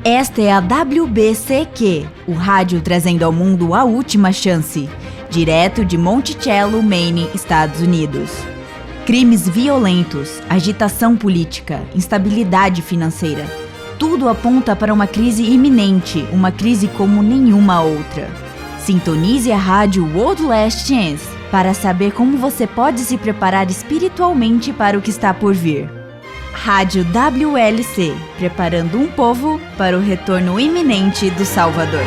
Esta é a WBCQ, o rádio trazendo ao mundo a última chance, direto de Monticello, Maine, Estados Unidos. Crimes violentos, agitação política, instabilidade financeira. Tudo aponta para uma crise iminente, uma crise como nenhuma outra. Sintonize a rádio World Last Chance para saber como você pode se preparar espiritualmente para o que está por vir. Rádio WLC, preparando um povo para o retorno iminente do Salvador.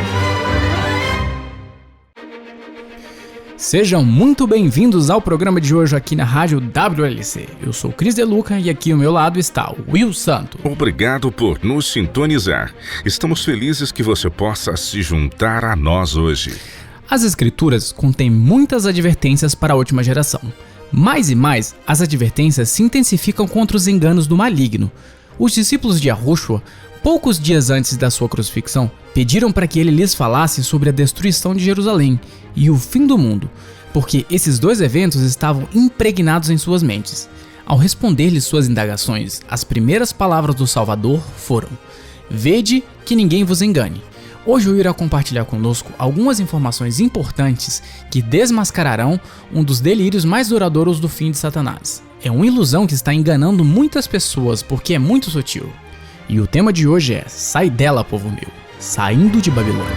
Sejam muito bem-vindos ao programa de hoje aqui na Rádio WLC. Eu sou Cris De Luca e aqui ao meu lado está o Will Santo. Obrigado por nos sintonizar. Estamos felizes que você possa se juntar a nós hoje. As Escrituras contêm muitas advertências para a última geração. Mais e mais, as advertências se intensificam contra os enganos do maligno. Os discípulos de Yahushua, poucos dias antes da sua crucifixão, pediram para que ele lhes falasse sobre a destruição de Jerusalém e o fim do mundo, porque esses dois eventos estavam impregnados em suas mentes. Ao responder-lhes suas indagações, as primeiras palavras do Salvador foram: "Vede que ninguém vos engane." Hoje eu irei compartilhar conosco algumas informações importantes que desmascararão um dos delírios mais duradouros do fim de Satanás. É uma ilusão que está enganando muitas pessoas porque é muito sutil. E o tema de hoje é: sai dela, povo meu, saindo de Babilônia.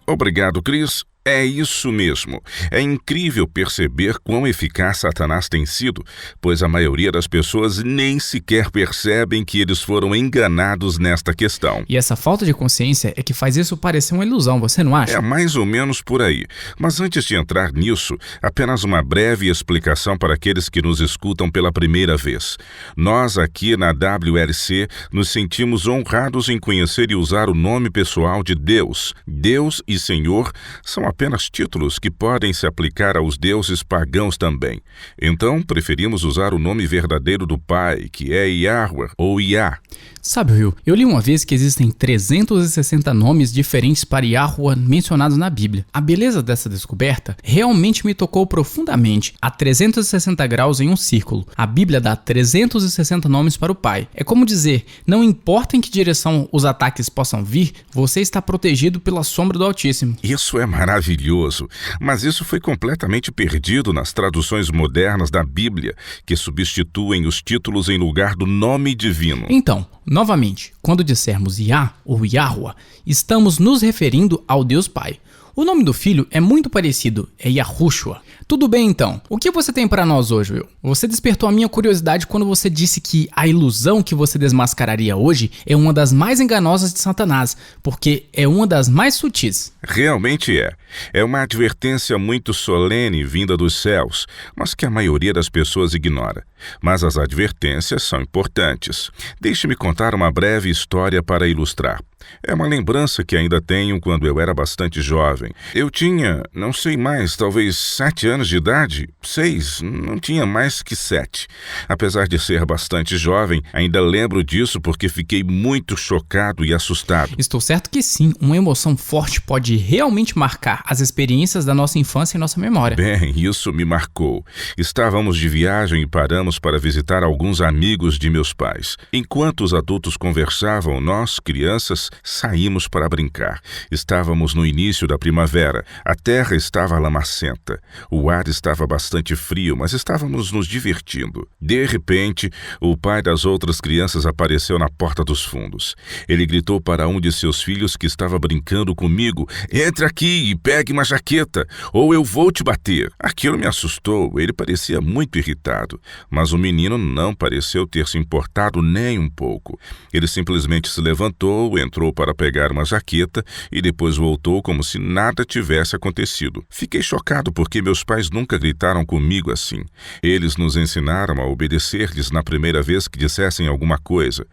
Obrigado, Cris. É isso mesmo. É incrível perceber quão eficaz Satanás tem sido, pois a maioria das pessoas nem sequer percebem que eles foram enganados nesta questão. E essa falta de consciência é que faz isso parecer uma ilusão, você não acha? É mais ou menos por aí. Mas antes de entrar nisso, apenas uma breve explicação para aqueles que nos escutam pela primeira vez. Nós aqui na WLC nos sentimos honrados em conhecer e usar o nome pessoal de Deus. Deus e Senhor são apenas títulos que podem se aplicar aos deuses pagãos também. Então, preferimos usar o nome verdadeiro do Pai, que é Yahweh ou Yah. Sabe, Will, eu li uma vez que existem 360 nomes diferentes para Yahweh mencionados na Bíblia. A beleza dessa descoberta realmente me tocou profundamente. A 360 graus em um círculo. A Bíblia dá 360 nomes para o Pai. É como dizer, não importa em que direção os ataques possam vir, você está protegido pela sombra do Altíssimo. Isso é maravilhoso, mas isso foi completamente perdido nas traduções modernas da Bíblia, que substituem os títulos em lugar do nome divino. Então, novamente, quando dissermos Yah ou Yahweh, estamos nos referindo ao Deus Pai. O nome do filho é muito parecido, é Yahushua. Tudo bem então, o que você tem para nós hoje, Will? Você despertou a minha curiosidade quando você disse que a ilusão que você desmascararia hoje é uma das mais enganosas de Satanás, porque é uma das mais sutis. Realmente é. É uma advertência muito solene vinda dos céus, mas que a maioria das pessoas ignora. Mas as advertências são importantes. Deixe-me contar uma breve história para ilustrar. É uma lembrança que ainda tenho quando eu era bastante jovem. Eu tinha, não sei mais, talvez 7 anos de idade? 6, não tinha mais que 7. Apesar de ser bastante jovem, ainda lembro disso porque fiquei muito chocado e assustado. Estou certo que sim, uma emoção forte pode realmente marcar as experiências da nossa infância em nossa memória. Bem, isso me marcou. Estávamos de viagem e paramos para visitar alguns amigos de meus pais. Enquanto os adultos conversavam, nós, crianças, saímos para brincar. Estávamos no início da primavera. A terra estava lamacenta. O ar estava bastante frio, mas estávamos nos divertindo. De repente, o pai das outras crianças apareceu na porta dos fundos. Ele gritou para um de seus filhos que estava brincando comigo: "Entre aqui e pegue uma jaqueta, ou eu vou te bater." Aquilo me assustou. Ele parecia muito irritado, mas o menino não pareceu ter se importado nem um pouco. Ele simplesmente se levantou, entrou para pegar uma jaqueta e depois voltou como se nada tivesse acontecido. Fiquei chocado porque meus pais nunca gritaram comigo assim. Eles nos ensinaram a obedecer-lhes na primeira vez que dissessem alguma coisa.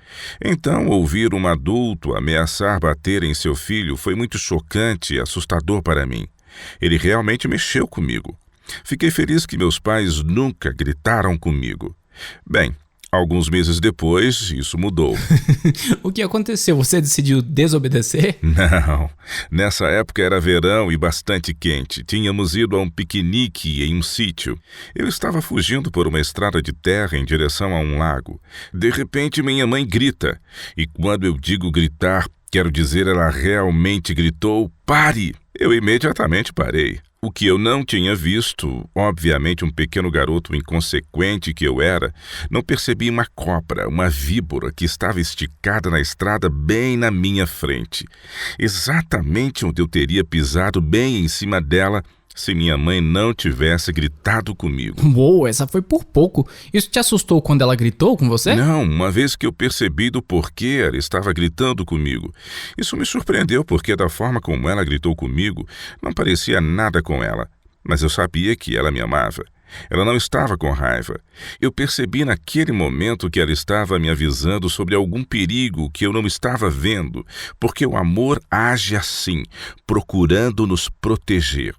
Então, ouvir um adulto ameaçar bater em seu filho foi muito chocante e assustador para mim. Ele realmente mexeu comigo. Fiquei feliz que meus pais nunca gritaram comigo. Bem, Alguns meses depois, isso mudou. O que aconteceu? Você decidiu desobedecer? Não, nessa época era verão e bastante quente. Tínhamos ido a um piquenique em um sítio. Eu estava fugindo por uma estrada de terra em direção a um lago. De repente, minha mãe grita. E quando eu digo gritar, quero dizer, ela realmente gritou: "Pare!" Eu imediatamente parei. O que eu não tinha visto, obviamente um pequeno garoto inconsequente que eu era, não percebi uma cobra, uma víbora que estava esticada na estrada bem na minha frente. Exatamente onde eu teria pisado, bem em cima dela, se minha mãe não tivesse gritado comigo. Uou, essa foi por pouco. Isso te assustou quando ela gritou com você? Não, uma vez que eu percebi do porquê ela estava gritando comigo. Isso me surpreendeu porque da forma como ela gritou comigo, não parecia nada com ela. Mas eu sabia que ela me amava. Ela não estava com raiva. Eu percebi naquele momento que ela estava me avisando sobre algum perigo que eu não estava vendo, porque o amor age assim, procurando nos proteger.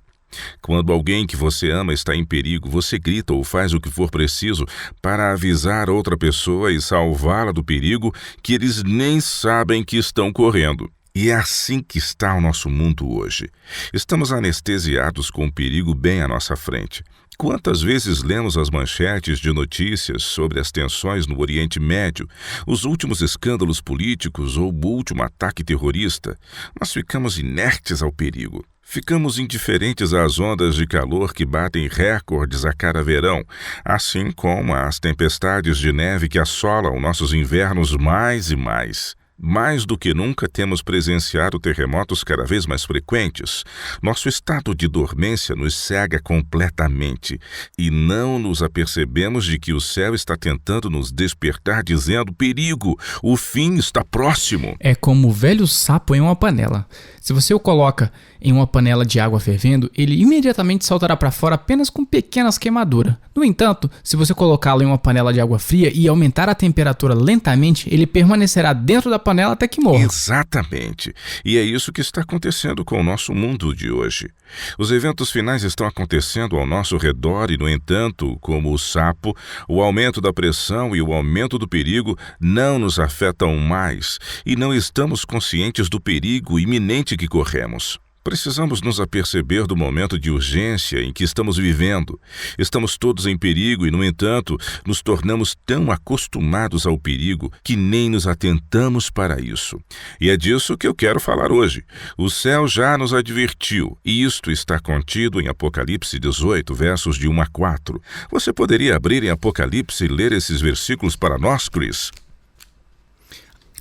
Quando alguém que você ama está em perigo, você grita ou faz o que for preciso para avisar outra pessoa e salvá-la do perigo que eles nem sabem que estão correndo. E é assim que está o nosso mundo hoje. Estamos anestesiados com o perigo bem à nossa frente. Quantas vezes lemos as manchetes de notícias sobre as tensões no Oriente Médio, os últimos escândalos políticos ou o último ataque terrorista? Nós ficamos inertes ao perigo. Ficamos indiferentes às ondas de calor que batem recordes a cada verão, assim como às tempestades de neve que assolam nossos invernos mais e mais. Mais do que nunca temos presenciado terremotos cada vez mais frequentes. Nosso estado de dormência nos cega completamente e não nos apercebemos de que o céu está tentando nos despertar dizendo: perigo, o fim está próximo. É como o velho sapo em uma panela. Se você o coloca em uma panela de água fervendo, ele imediatamente saltará para fora apenas com pequenas queimaduras. No entanto, se você colocá-lo em uma panela de água fria e aumentar a temperatura lentamente, ele permanecerá dentro da panela até que morra. Exatamente. E é isso que está acontecendo com o nosso mundo de hoje. Os eventos finais estão acontecendo ao nosso redor e, no entanto, como o sapo, o aumento da pressão e o aumento do perigo não nos afetam mais e não estamos conscientes do perigo iminente que corremos. Precisamos nos aperceber do momento de urgência em que estamos vivendo. Estamos todos em perigo e, no entanto, nos tornamos tão acostumados ao perigo que nem nos atentamos para isso. E é disso que eu quero falar hoje. O céu já nos advertiu, e isto está contido em Apocalipse 18, versos de 1 a 4. Você poderia abrir em Apocalipse e ler esses versículos para nós, Chris?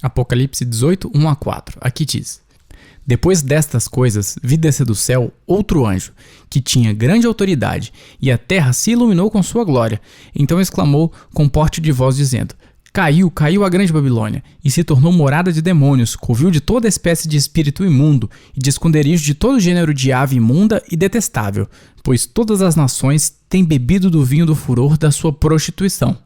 Apocalipse 18, 1 a 4. Aqui diz: depois destas coisas, vi descer do céu outro anjo, que tinha grande autoridade, e a terra se iluminou com sua glória. Então exclamou com porte de voz, dizendo: Caiu a grande Babilônia, e se tornou morada de demônios, covil de toda espécie de espírito imundo, e de esconderijo de todo gênero de ave imunda e detestável, pois todas as nações têm bebido do vinho do furor da sua prostituição.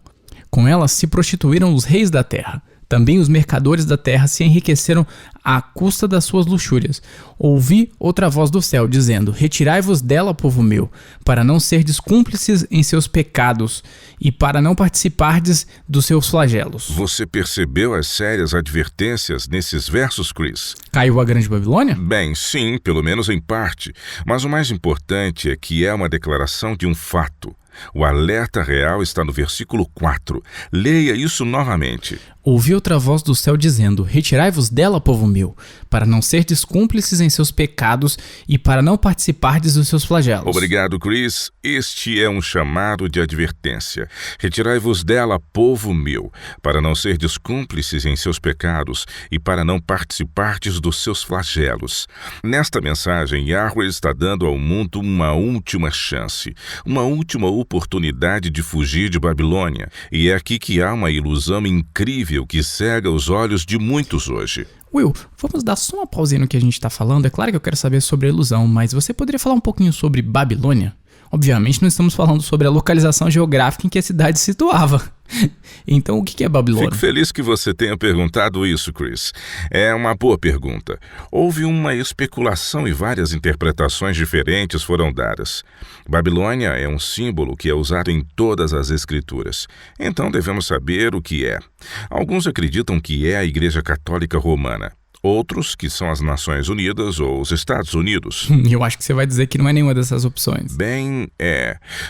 Com ela se prostituíram os reis da terra. Também os mercadores da terra se enriqueceram à custa das suas luxúrias. Ouvi outra voz do céu, dizendo: Retirai-vos dela, povo meu, para não serdes cúmplices em seus pecados e para não participardes dos seus flagelos. Você percebeu as sérias advertências nesses versos, Chris? Caiu a grande Babilônia? Bem, sim, pelo menos em parte. Mas o mais importante é que é uma declaração de um fato. O alerta real está no versículo 4. Leia isso novamente. Ouvi outra voz do céu dizendo: Retirai-vos dela, povo meu, para não serdes cúmplices em seus pecados e para não participardes dos seus flagelos. Obrigado, Chris. Este é um chamado de advertência. Retirai-vos dela, povo meu, para não serdes cúmplices em seus pecados e para não participardes dos seus flagelos. Nesta mensagem, Yahweh está dando ao mundo uma última chance, uma última oportunidade de fugir de Babilônia. E é aqui que há uma ilusão incrível que cega os olhos de muitos hoje. Will, vamos dar só uma pausinha no que a gente está falando. É claro que eu quero saber sobre a ilusão, mas você poderia falar um pouquinho sobre Babilônia? Obviamente não estamos falando sobre a localização geográfica em que a cidade se situava. Então o que é Babilônia? Fico feliz que você tenha perguntado isso, Chris. É uma boa pergunta. Houve uma especulação e várias interpretações diferentes foram dadas. Babilônia é um símbolo que é usado em todas as escrituras. Então devemos saber o que é. Alguns acreditam que é a Igreja Católica Romana. Outros que são as Nações Unidas ou os Estados Unidos. Eu acho que você vai dizer que não é nenhuma dessas opções. Bem,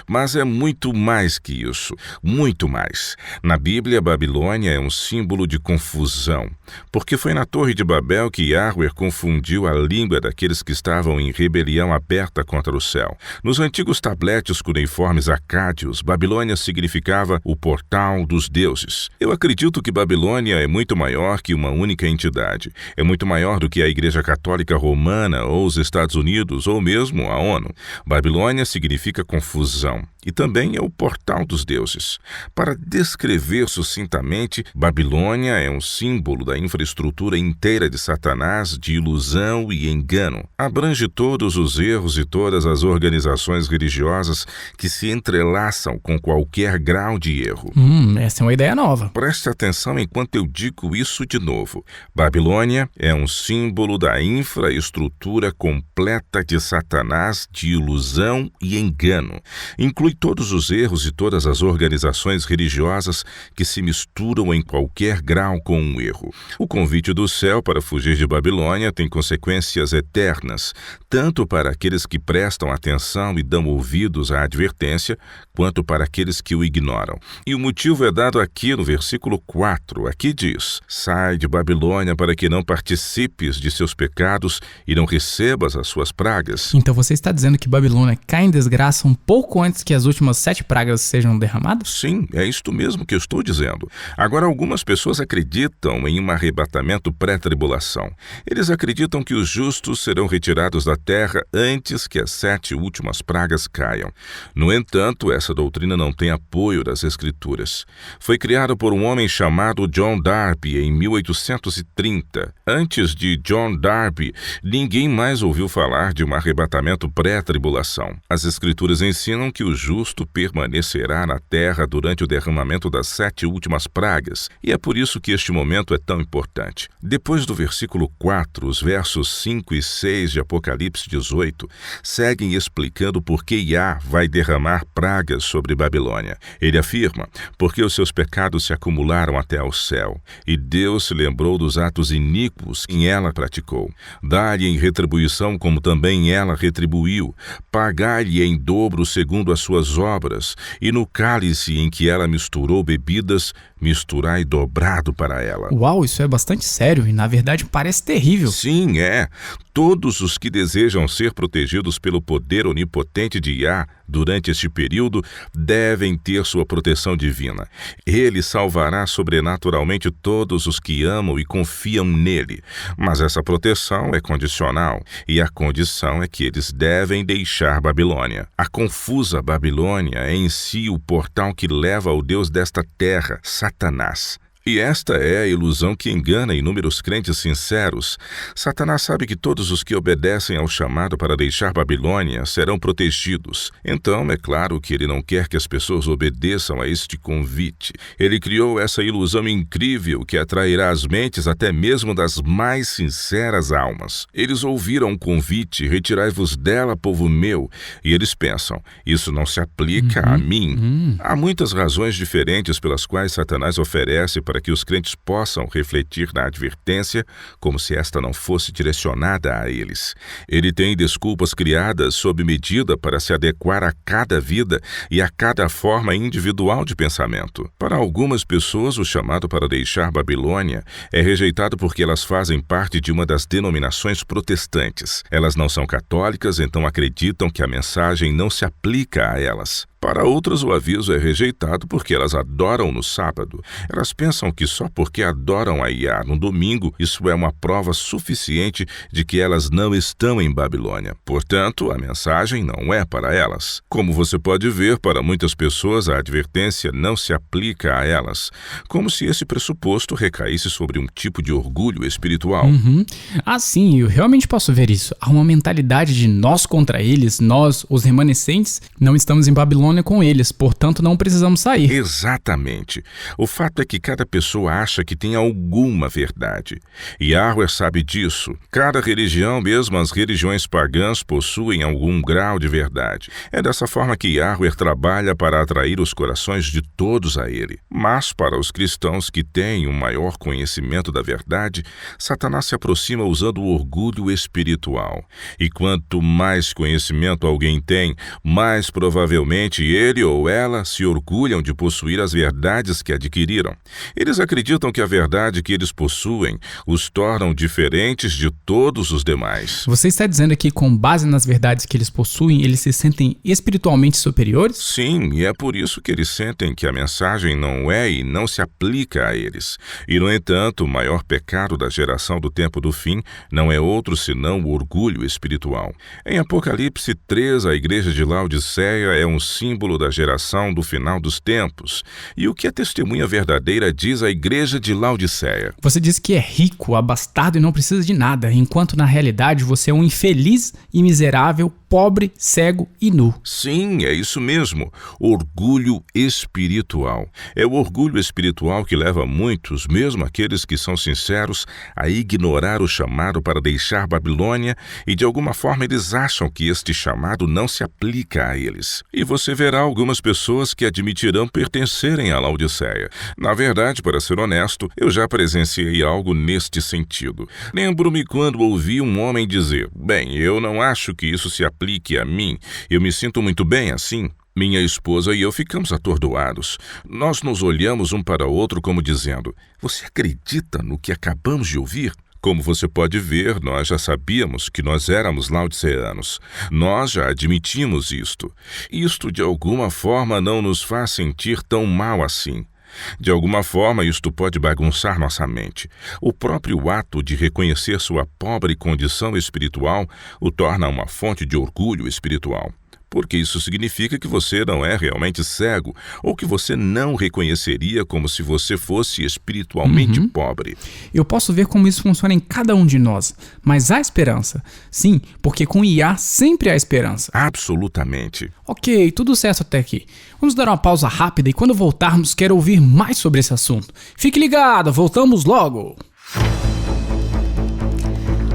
mas é muito mais que isso, muito mais. Na Bíblia, Babilônia é um símbolo de confusão, porque foi na Torre de Babel que Yahweh confundiu a língua daqueles que estavam em rebelião aberta contra o céu. Nos antigos tabletes cuneiformes acádios, Babilônia significava o portal dos deuses. Eu acredito que Babilônia é muito maior que uma única entidade. É muito maior do que a Igreja Católica Romana ou os Estados Unidos ou mesmo a ONU. Babilônia significa confusão e também é o portal dos deuses. Para descrever sucintamente, Babilônia é um símbolo da infraestrutura inteira de Satanás, de ilusão e engano. Abrange todos os erros e todas as organizações religiosas que se entrelaçam com qualquer grau de erro. Essa é uma ideia nova. Preste atenção enquanto eu digo isso de novo. Babilônia é um símbolo da infraestrutura completa de Satanás, de ilusão e engano. Inclui todos os erros e todas as organizações religiosas que se misturam em qualquer grau com um erro. O convite do céu para fugir de Babilônia tem consequências eternas, tanto para aqueles que prestam atenção e dão ouvidos à advertência, quanto para aqueles que o ignoram. E o motivo é dado aqui no versículo 4. Aqui diz: sai de Babilônia para que não participes de seus pecados e não recebas as suas pragas. Então você está dizendo que Babilônia cai em desgraça um pouco antes que as últimas 7 pragas sejam derramadas? Sim, é isto mesmo que eu estou dizendo. Agora, algumas pessoas acreditam em um arrebatamento pré-tribulação. Eles acreditam que os justos serão retirados da terra antes que as 7 últimas pragas caiam. No entanto, essa doutrina não tem apoio das Escrituras. Foi criada por um homem chamado John Darby em 1830. Antes de John Darby, ninguém mais ouviu falar de um arrebatamento pré-tribulação. As Escrituras ensinam que o justo permanecerá na terra durante o derramamento das 7 últimas pragas, e é por isso que este momento é tão importante. Depois do versículo 4, os versos 5 e 6 de Apocalipse 18 seguem explicando por que Yah vai derramar pragas sobre Babilônia. Ele afirma: porque os seus pecados se acumularam até ao céu, e Deus se lembrou dos atos iníquos que ela praticou. Dá-lhe em retribuição como também ela retribuiu. Pagai-lhe em dobro segundo as suas obras, e no cálice em que ela misturou bebidas, misturai dobrado para ela. Uau, isso é bastante sério e na verdade parece terrível. Sim, é. Todos os que desejam ser protegidos pelo poder onipotente de Yah durante este período devem ter sua proteção divina. Ele salvará sobrenaturalmente todos os que amam e confiam nele. Mas essa proteção é condicional, e a condição é que eles devem deixar Babilônia. A confusa Babilônia é em si o portal que leva ao Deus desta terra, Satanás. E esta é a ilusão que engana inúmeros crentes sinceros. Satanás sabe que todos os que obedecem ao chamado para deixar Babilônia serão protegidos. Então, é claro que ele não quer que as pessoas obedeçam a este convite. Ele criou essa ilusão incrível que atrairá as mentes até mesmo das mais sinceras almas. Eles ouviram o convite: retirai-vos dela, povo meu. E eles pensam: isso não se aplica a mim. Há muitas razões diferentes pelas quais Satanás oferece para que os crentes possam refletir na advertência como se esta não fosse direcionada a eles. Ele tem desculpas criadas sob medida para se adequar a cada vida e a cada forma individual de pensamento. Para algumas pessoas, o chamado para deixar Babilônia é rejeitado porque elas fazem parte de uma das denominações protestantes. Elas não são católicas, então acreditam que a mensagem não se aplica a elas. Para outras, o aviso é rejeitado porque elas adoram no sábado. Elas pensam que só porque adoram a Iá no domingo, isso é uma prova suficiente de que elas não estão em Babilônia. Portanto, a mensagem não é para elas. Como você pode ver, para muitas pessoas a advertência não se aplica a elas, como se esse pressuposto recaísse sobre um tipo de orgulho espiritual. Ah, sim, eu realmente posso ver isso. Há uma mentalidade de nós contra eles, nós, os remanescentes, não estamos em Babilônia com eles, portanto não precisamos sair. Exatamente. O fato é que cada pessoa acha que tem alguma verdade. E Yahweh sabe disso. Cada religião, mesmo as religiões pagãs, possuem algum grau de verdade. É dessa forma que Yahweh trabalha para atrair os corações de todos a ele. Mas para os cristãos que têm um maior conhecimento da verdade, Satanás se aproxima usando o orgulho espiritual. E quanto mais conhecimento alguém tem, mais provavelmente ele ou ela se orgulham de possuir as verdades que adquiriram. Eles acreditam que a verdade que eles possuem os tornam diferentes de todos os demais. Você está dizendo que, com base nas verdades que eles possuem, eles se sentem espiritualmente superiores? Sim, e é por isso que eles sentem que a mensagem não é e não se aplica a eles. E, no entanto, o maior pecado da geração do tempo do fim não é outro senão o orgulho espiritual. Em Apocalipse 3, a igreja de Laodiceia é um símbolo da geração do final dos tempos. E o que a testemunha verdadeira diz à igreja de Laodiceia? Você diz que é rico, abastado e não precisa de nada, enquanto na realidade você é um infeliz e miserável, pobre, cego e nu. Sim, é isso mesmo. Orgulho espiritual. É o orgulho espiritual que leva muitos, mesmo aqueles que são sinceros, a ignorar o chamado para deixar Babilônia, e de alguma forma eles acham que este chamado não se aplica a eles. E você verá algumas pessoas que admitirão pertencerem à Laodiceia. Na verdade, para ser honesto, eu já presenciei algo neste sentido. Lembro-me quando ouvi um homem dizer: "Bem, eu não acho que isso se aplique a mim. Eu me sinto muito bem assim." Minha esposa e eu ficamos atordoados. Nós nos olhamos um para o outro como dizendo: "Você acredita no que acabamos de ouvir?" Como você pode ver, nós já sabíamos que nós éramos laodiceanos. Nós já admitimos isto. Isto, de alguma forma, não nos faz sentir tão mal assim. De alguma forma, isto pode bagunçar nossa mente. O próprio ato de reconhecer sua pobre condição espiritual o torna uma fonte de orgulho espiritual. Porque isso significa que você não é realmente cego, ou que você não reconheceria como se você fosse espiritualmente pobre. Eu posso ver como isso funciona em cada um de nós, mas há esperança. Sim, porque com Iá sempre há esperança. Absolutamente. Ok, tudo certo até aqui. Vamos dar uma pausa rápida e quando voltarmos quero ouvir mais sobre esse assunto. Fique ligado, voltamos logo!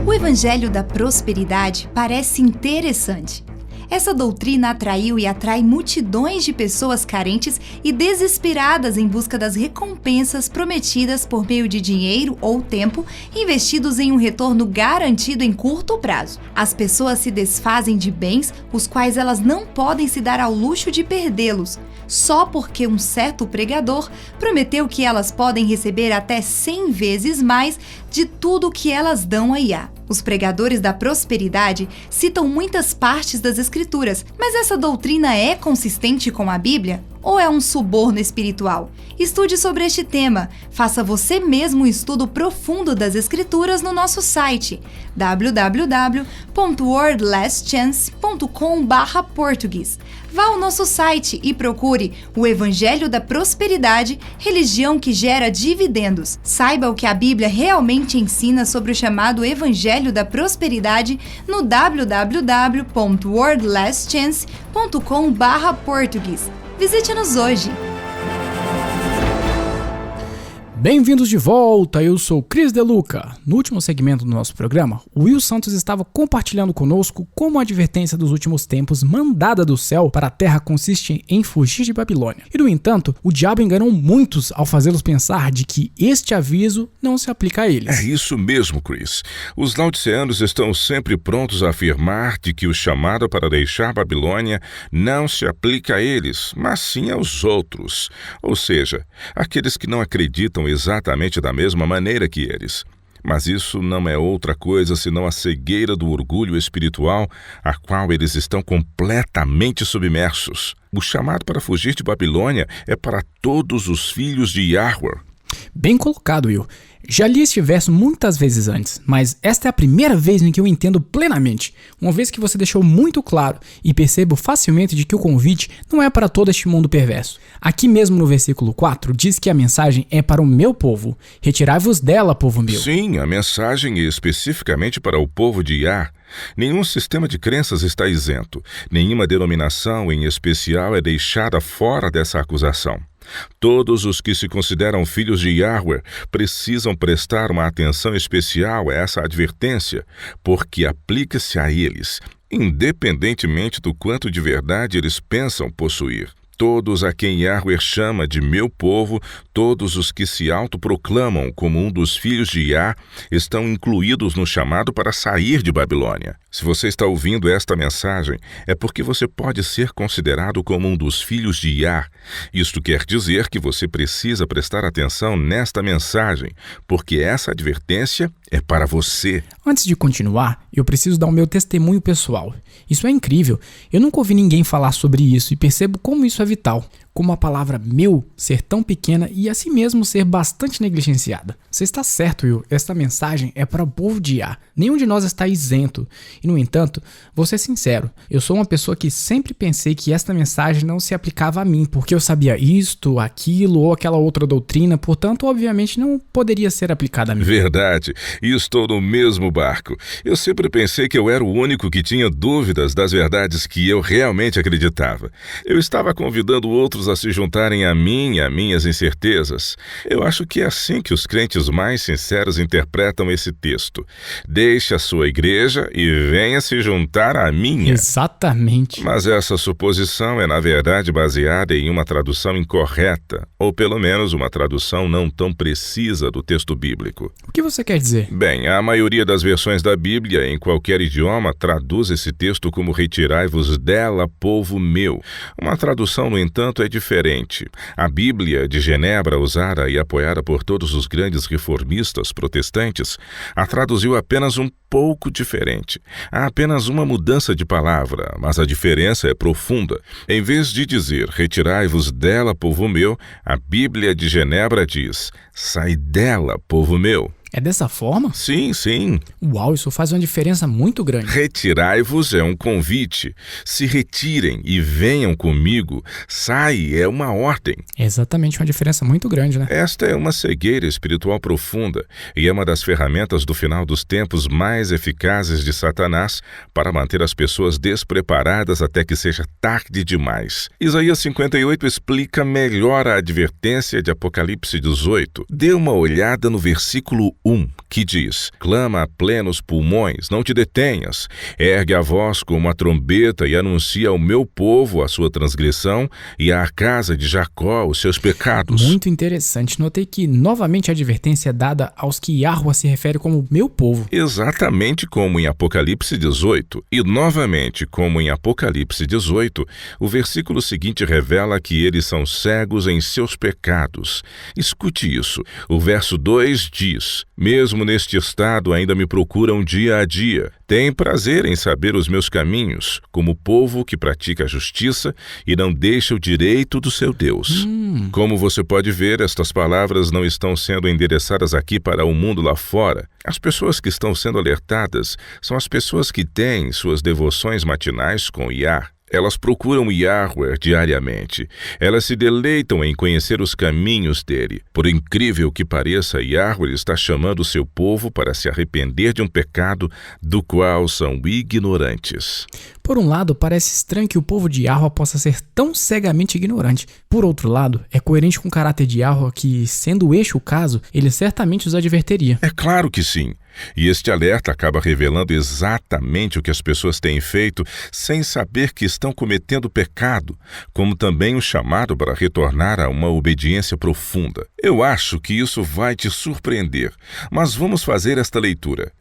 O Evangelho da Prosperidade parece interessante. Essa doutrina atraiu e atrai multidões de pessoas carentes e desesperadas em busca das recompensas prometidas por meio de dinheiro ou tempo investidos em um retorno garantido em curto prazo. As pessoas se desfazem de bens os quais elas não podem se dar ao luxo de perdê-los, só porque um certo pregador prometeu que elas podem receber até 100 vezes mais de tudo o que elas dão a Iá. Os pregadores da prosperidade citam muitas partes das Escrituras, mas essa doutrina é consistente com a Bíblia? Ou é um suborno espiritual? Estude sobre este tema. Faça você mesmo um estudo profundo das Escrituras no nosso site www.wordlastchance.com/português. Vá ao nosso site e procure o Evangelho da Prosperidade, religião que gera dividendos. Saiba o que a Bíblia realmente ensina sobre o chamado Evangelho da Prosperidade no www.wordlastchance.com/português. Visite-nos hoje! Bem-vindos de volta, eu sou Cris Deluca. No último segmento do nosso programa, o Will Santos estava compartilhando conosco como a advertência dos últimos tempos mandada do céu para a terra consiste em fugir de Babilônia. E no entanto, o diabo enganou muitos ao fazê-los pensar de que este aviso não se aplica a eles. É isso mesmo, Chris. Os laodiceanos estão sempre prontos a afirmar de que o chamado para deixar Babilônia não se aplica a eles, mas sim aos outros. Ou seja, aqueles que não acreditam exatamente da mesma maneira que eles. Mas isso não é outra coisa senão a cegueira do orgulho espiritual a qual eles estão completamente submersos. O chamado para fugir de Babilônia é para todos os filhos de Yahweh. Bem colocado, Will. Já li este verso muitas vezes antes, mas esta é a primeira vez em que eu entendo plenamente, uma vez que você deixou muito claro e percebo facilmente de que o convite não é para todo este mundo perverso. Aqui mesmo no versículo 4 diz que a mensagem é para o meu povo. Retirai-vos dela, povo meu. Sim, a mensagem é especificamente para o povo de Yah. Nenhum sistema de crenças está isento. Nenhuma denominação em especial é deixada fora dessa acusação. Todos os que se consideram filhos de Yahweh precisam prestar uma atenção especial a essa advertência, porque aplica-se a eles, independentemente do quanto de verdade eles pensam possuir. Todos a quem Yahweh chama de meu povo, todos os que se autoproclamam como um dos filhos de Yah, estão incluídos no chamado para sair de Babilônia. Se você está ouvindo esta mensagem, é porque você pode ser considerado como um dos filhos de Yah. Isto quer dizer que você precisa prestar atenção nesta mensagem, porque essa advertência é para você. Antes de continuar, eu preciso dar o meu testemunho pessoal. Isso é incrível. Eu nunca ouvi ninguém falar sobre isso e percebo como isso é vital. Como a palavra meu ser tão pequena e assim mesmo ser bastante negligenciada. Você está certo, Will. Esta mensagem é para o povo de Yah. Nenhum de nós está isento. E, no entanto, vou ser sincero. Eu sou uma pessoa que sempre pensei que esta mensagem não se aplicava a mim, porque eu sabia isto, aquilo ou aquela outra doutrina, portanto, obviamente, não poderia ser aplicada a mim. Verdade. E estou no mesmo barco. Eu sempre pensei que eu era o único que tinha dúvidas das verdades que eu realmente acreditava. Eu estava convidando outros a se juntarem a mim e a minhas incertezas. Eu acho que é assim que os crentes mais sinceros interpretam esse texto. Deixe a sua igreja e venha se juntar à minha. Exatamente. Mas essa suposição é, na verdade, baseada em uma tradução incorreta, ou pelo menos uma tradução não tão precisa do texto bíblico. O que você quer dizer? Bem, a maioria das versões da Bíblia, em qualquer idioma, traduz esse texto como retirai-vos dela, povo meu. Uma tradução, no entanto, é diferente. A Bíblia de Genebra, usada e apoiada por todos os grandes reformistas protestantes, a traduziu apenas um pouco diferente. Há apenas uma mudança de palavra, mas a diferença é profunda. Em vez de dizer retirai-vos dela, povo meu, a Bíblia de Genebra diz sai dela, povo meu. É dessa forma? Sim, sim. Uau, isso faz uma diferença muito grande. Retirai-vos é um convite. Se retirem e venham comigo. Sai é uma ordem. É exatamente uma diferença muito grande, né? Esta é uma cegueira espiritual profunda e é uma das ferramentas do final dos tempos mais eficazes de Satanás para manter as pessoas despreparadas até que seja tarde demais. Isaías 58 explica melhor a advertência de Apocalipse 18. Dê uma olhada no versículo 1, que diz: clama a plenos pulmões, não te detenhas, ergue a voz como a trombeta e anuncia ao meu povo a sua transgressão e à casa de Jacó os seus pecados. Muito interessante. Notei que novamente a advertência é dada aos que Yahweh se refere como meu povo. Exatamente como em Apocalipse 18. E novamente como em Apocalipse 18, o versículo seguinte revela que eles são cegos em seus pecados. Escute isso. O verso 2 diz: mesmo neste estado ainda me procuram dia a dia. Têm prazer em saber os meus caminhos, como povo que pratica a justiça e não deixa o direito do seu Deus. Como você pode ver, estas palavras não estão sendo endereçadas aqui para o mundo lá fora. As pessoas que estão sendo alertadas são as pessoas que têm suas devoções matinais com Yah. Elas procuram Yahweh diariamente. Elas se deleitam em conhecer os caminhos dele. Por incrível que pareça, Yahweh está chamando o seu povo para se arrepender de um pecado do qual são ignorantes. Por um lado, parece estranho que o povo de Yahweh possa ser tão cegamente ignorante. Por outro lado, é coerente com o caráter de Yahweh que, sendo este o caso, ele certamente os adverteria. É claro que sim. E este alerta acaba revelando exatamente o que as pessoas têm feito sem saber que estão cometendo pecado, como também o chamado para retornar a uma obediência profunda. Eu acho que isso vai te surpreender, mas vamos fazer esta leitura.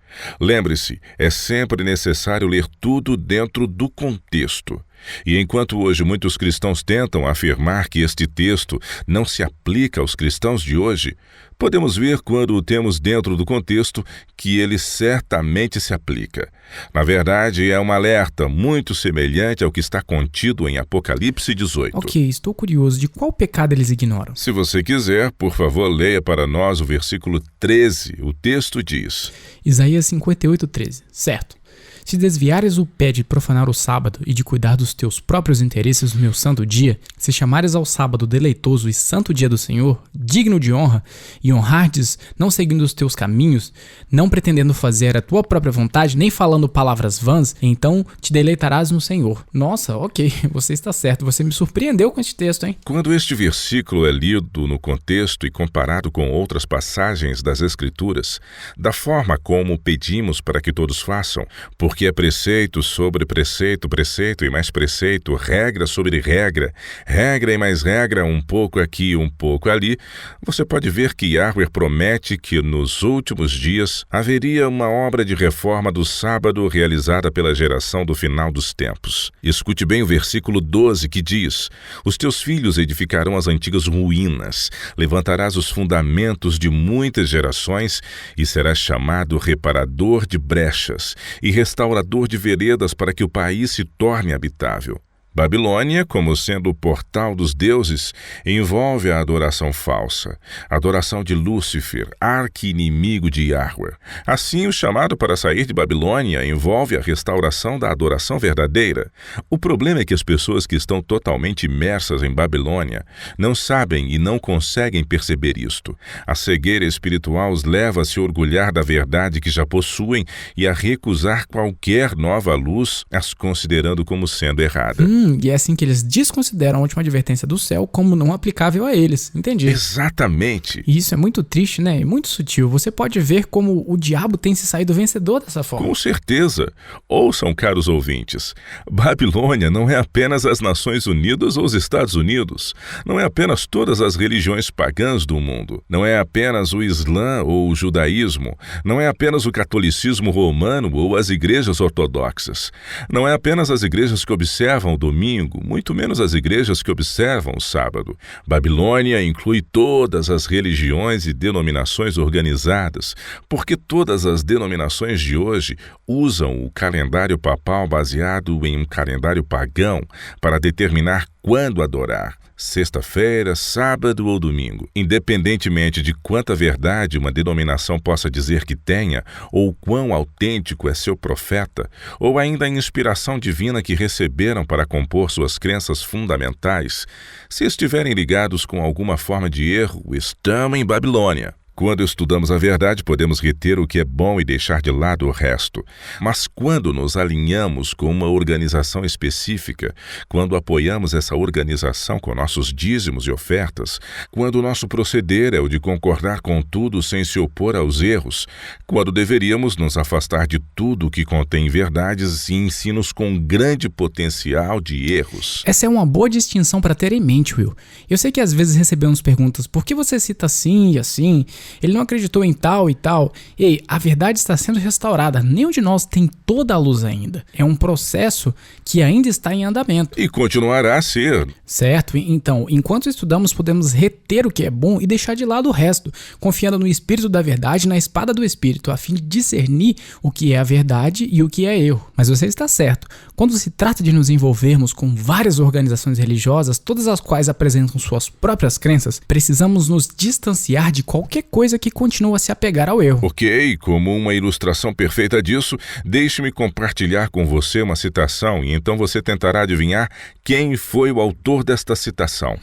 Lembre-se, é sempre necessário ler tudo dentro do contexto. E enquanto hoje muitos cristãos tentam afirmar que este texto não se aplica aos cristãos de hoje, podemos ver quando o temos dentro do contexto que ele certamente se aplica. Na verdade, é um alerta muito semelhante ao que está contido em Apocalipse 18. Ok, estou curioso de qual pecado eles ignoram. Se você quiser, por favor, leia para nós o versículo 13. O texto diz: Isaías 58:13. Certo. Se desviares o pé de profanar o sábado e de cuidar dos teus próprios interesses no meu santo dia, se chamares ao sábado deleitoso e santo dia do Senhor, digno de honra, e honrardes, não seguindo os teus caminhos, não pretendendo fazer a tua própria vontade, nem falando palavras vãs, então te deleitarás no Senhor. Nossa, ok, você está certo, você me surpreendeu com este texto, hein? Quando este versículo é lido no contexto e comparado com outras passagens das Escrituras, da forma como pedimos para que todos façam, porque é preceito sobre preceito, preceito e mais preceito, regra sobre regra, regra e mais regra, um pouco aqui, um pouco ali, você pode ver que Yahweh promete que nos últimos dias haveria uma obra de reforma do sábado realizada pela geração do final dos tempos. Escute bem o versículo 12 que diz: Os teus filhos edificarão as antigas ruínas, levantarás os fundamentos de muitas gerações e serás chamado reparador de brechas e restaurador de veredas para que o país se torne habitável. Babilônia, como sendo o portal dos deuses, envolve a adoração falsa, a adoração de Lúcifer, arqui-inimigo de Yahweh. Assim, o chamado para sair de Babilônia envolve a restauração da adoração verdadeira. O problema é que as pessoas que estão totalmente imersas em Babilônia não sabem e não conseguem perceber isto. A cegueira espiritual os leva a se orgulhar da verdade que já possuem e a recusar qualquer nova luz, as considerando como sendo errada. E é assim que eles desconsideram a última advertência do céu como não aplicável a eles. Entendi. Exatamente. E isso é muito triste, né? E muito sutil. Você pode ver como o diabo tem se saído vencedor dessa forma. Com certeza. Ouçam, caros ouvintes. Babilônia não é apenas as Nações Unidas ou os Estados Unidos. Não é apenas todas as religiões pagãs do mundo. Não é apenas o Islã ou o judaísmo. Não é apenas o catolicismo romano ou as igrejas ortodoxas. Não é apenas as igrejas que observam o domingo, muito menos as igrejas que observam o sábado. Babilônia inclui todas as religiões e denominações organizadas, porque todas as denominações de hoje usam o calendário papal baseado em um calendário pagão para determinar quando adorar. Sexta-feira, sábado ou domingo. Independentemente de quanta verdade uma denominação possa dizer que tenha, ou quão autêntico é seu profeta, ou ainda a inspiração divina que receberam para compor suas crenças fundamentais, se estiverem ligados com alguma forma de erro, estão em Babilônia. Quando estudamos a verdade, podemos reter o que é bom e deixar de lado o resto. Mas quando nos alinhamos com uma organização específica, quando apoiamos essa organização com nossos dízimos e ofertas, quando o nosso proceder é o de concordar com tudo sem se opor aos erros, quando deveríamos nos afastar de tudo que contém verdades e ensinos com grande potencial de erros. Essa é uma boa distinção para ter em mente, Will. Eu sei que às vezes recebemos perguntas: por que você cita assim e assim? Ele não acreditou em tal e tal. Ei, a verdade está sendo restaurada. Nenhum de nós tem toda a luz ainda. É um processo que ainda está em andamento. E continuará a ser. Certo? Então, enquanto estudamos, podemos reter o que é bom e deixar de lado o resto, confiando no Espírito da verdade, na espada do Espírito, a fim de discernir o que é a verdade e o que é erro. Mas você está certo. Quando se trata de nos envolvermos com várias organizações religiosas, todas as quais apresentam suas próprias crenças, precisamos nos distanciar de qualquer coisa que continua a se apegar ao erro. Ok, como uma ilustração perfeita disso, deixe-me compartilhar com você uma citação e então você tentará adivinhar quem foi o autor desta citação.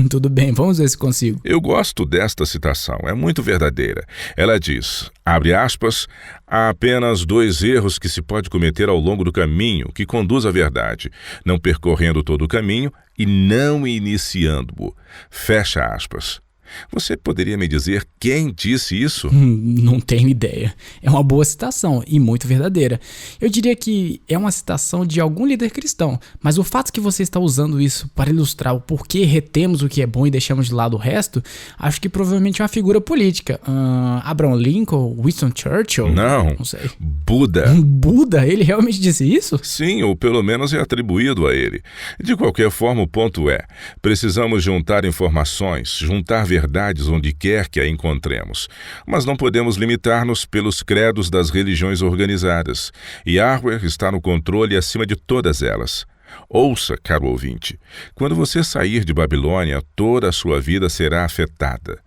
Tudo bem, vamos ver se consigo. Eu gosto desta citação, é muito verdadeira. Ela diz, abre aspas, há apenas 2 erros que se pode cometer ao longo do caminho que conduz à verdade, não percorrendo todo o caminho e não iniciando-o. Fecha aspas. Você poderia me dizer quem disse isso? Não tenho ideia. É uma boa citação e muito verdadeira. Eu diria que é uma citação de algum líder cristão, mas o fato que você está usando isso para ilustrar o porquê retemos o que é bom e deixamos de lado o resto, acho que provavelmente é uma figura política. Abraham Lincoln, Winston Churchill? Não sei. Buda. Buda? Ele realmente disse isso? Sim, ou pelo menos é atribuído a ele. De qualquer forma, o ponto é, precisamos juntar informações, juntar verdades onde quer que a encontremos. Mas não podemos limitar-nos pelos credos das religiões organizadas. Yahweh está no controle acima de todas elas. Ouça, caro ouvinte, quando você sair de Babilônia, toda a sua vida será afetada.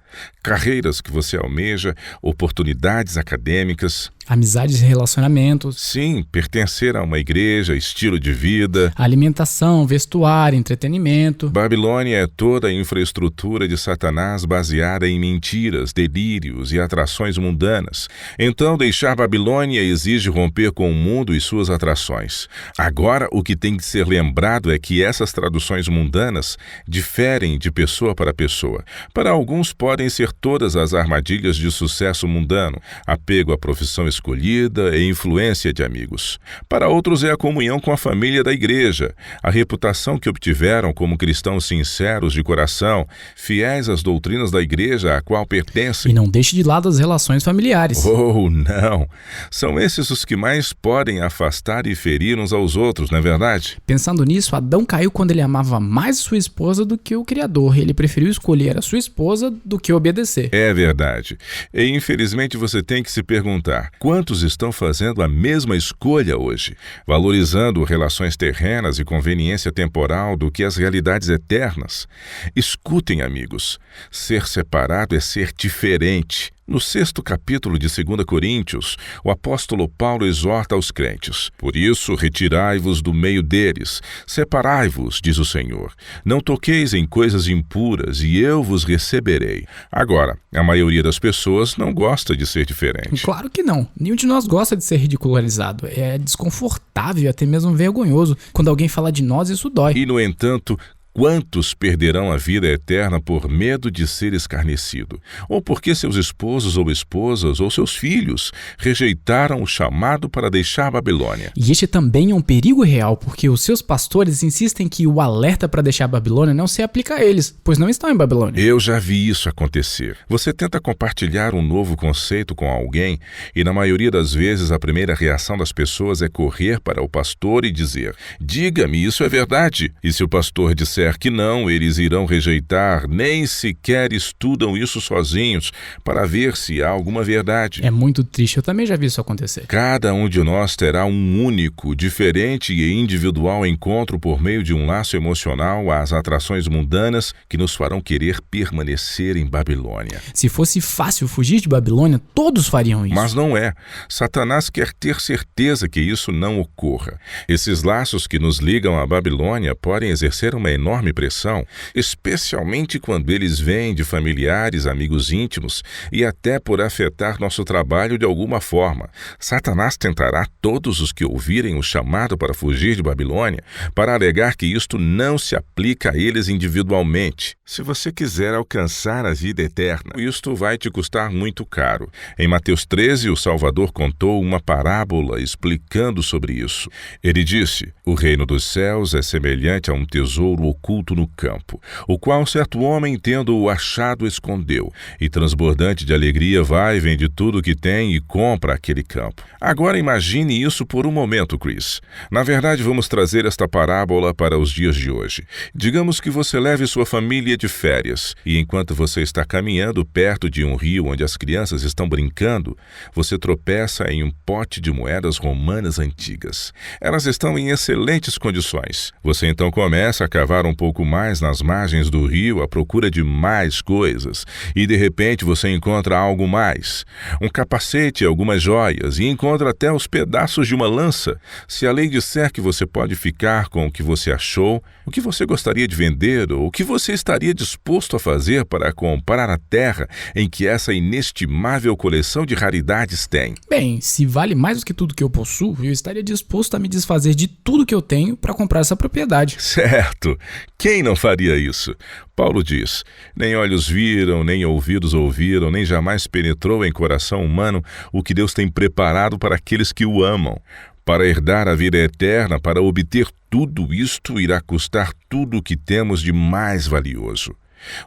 Carreiras que você almeja, oportunidades acadêmicas, amizades e relacionamentos. Sim, pertencer a uma igreja, estilo de vida, alimentação, vestuário, entretenimento. Babilônia é toda a infraestrutura de Satanás baseada em mentiras, delírios e atrações mundanas. Então, deixar Babilônia exige romper com o mundo e suas atrações. Agora, o que tem que ser lembrado é que essas traduções mundanas diferem de pessoa para pessoa. Para alguns, podem ser todas as armadilhas de sucesso mundano, apego à profissão escolhida e influência de amigos. Para outros é a comunhão com a família da igreja, a reputação que obtiveram como cristãos sinceros de coração, fiéis às doutrinas da igreja a qual pertencem. E não deixe de lado as relações familiares. Oh, não! São esses os que mais podem afastar e ferir uns aos outros, não é verdade? Pensando nisso, Adão caiu quando ele amava mais sua esposa do que o Criador. Ele preferiu escolher a sua esposa do que obedecer. É verdade. E infelizmente você tem que se perguntar, quantos estão fazendo a mesma escolha hoje, valorizando relações terrenas e conveniência temporal do que as realidades eternas? Escutem, amigos, ser separado é ser diferente. No 6º capítulo de 2 Coríntios, o apóstolo Paulo exorta aos crentes: por isso, retirai-vos do meio deles, separai-vos, diz o Senhor. Não toqueis em coisas impuras, e eu vos receberei. Agora, a maioria das pessoas não gosta de ser diferente. Claro que não. Nenhum de nós gosta de ser ridicularizado. É desconfortável e até mesmo vergonhoso. Quando alguém fala de nós, isso dói. E, no entanto, quantos perderão a vida eterna por medo de ser escarnecido? Ou porque seus esposos ou esposas ou seus filhos rejeitaram o chamado para deixar a Babilônia? E este também é um perigo real, porque os seus pastores insistem que o alerta para deixar a Babilônia não se aplica a eles, pois não estão em Babilônia. Eu já vi isso acontecer. Você tenta compartilhar um novo conceito com alguém e, na maioria das vezes, a primeira reação das pessoas é correr para o pastor e dizer: diga-me, isso é verdade. E se o pastor disser que não, eles irão rejeitar, nem sequer estudam isso sozinhos para ver se há alguma verdade. É muito triste, eu também já vi isso acontecer. Cada um de nós terá um único, diferente e individual encontro por meio de um laço emocional às atrações mundanas que nos farão querer permanecer em Babilônia. Se fosse fácil fugir de Babilônia, todos fariam isso. Mas não é. Satanás quer ter certeza que isso não ocorra. Esses laços que nos ligam à Babilônia podem exercer uma enorme pressão, especialmente quando eles vêm de familiares, amigos íntimos e até por afetar nosso trabalho de alguma forma. Satanás tentará todos os que ouvirem o chamado para fugir de Babilônia para alegar que isto não se aplica a eles individualmente. Se você quiser alcançar a vida eterna, isto vai te custar muito caro. Em Mateus 13, o Salvador contou uma parábola explicando sobre isso. Ele disse: o reino dos céus é semelhante a um tesouro oculto no campo, o qual certo homem, tendo-o achado, escondeu, e transbordante de alegria vai, vende tudo o que tem e compra aquele campo. Agora imagine isso por um momento, Chris. Na verdade, vamos trazer esta parábola para os dias de hoje. Digamos que você leve sua família de férias, e enquanto você está caminhando perto de um rio onde as crianças estão brincando, você tropeça em um pote de moedas romanas antigas. Elas estão em excelentes condições. Você então começa a cavar um pouco mais nas margens do rio à procura de mais coisas, e de repente você encontra algo mais, um capacete e algumas joias, e encontra até os pedaços de uma lança. Se a lei disser que você pode ficar com o que você achou, o que você gostaria de vender, ou o que você estaria disposto a fazer para comprar a terra em que essa inestimável coleção de raridades tem? Bem, se vale mais do que tudo que eu possuo, eu estaria disposto a me desfazer de tudo que eu tenho para comprar essa propriedade. Certo. Quem não faria isso? Paulo diz: nem olhos viram, nem ouvidos ouviram, nem jamais penetrou em coração humano o que Deus tem preparado para aqueles que o amam. Para herdar a vida eterna, para obter tudo isto, irá custar tudo o que temos de mais valioso.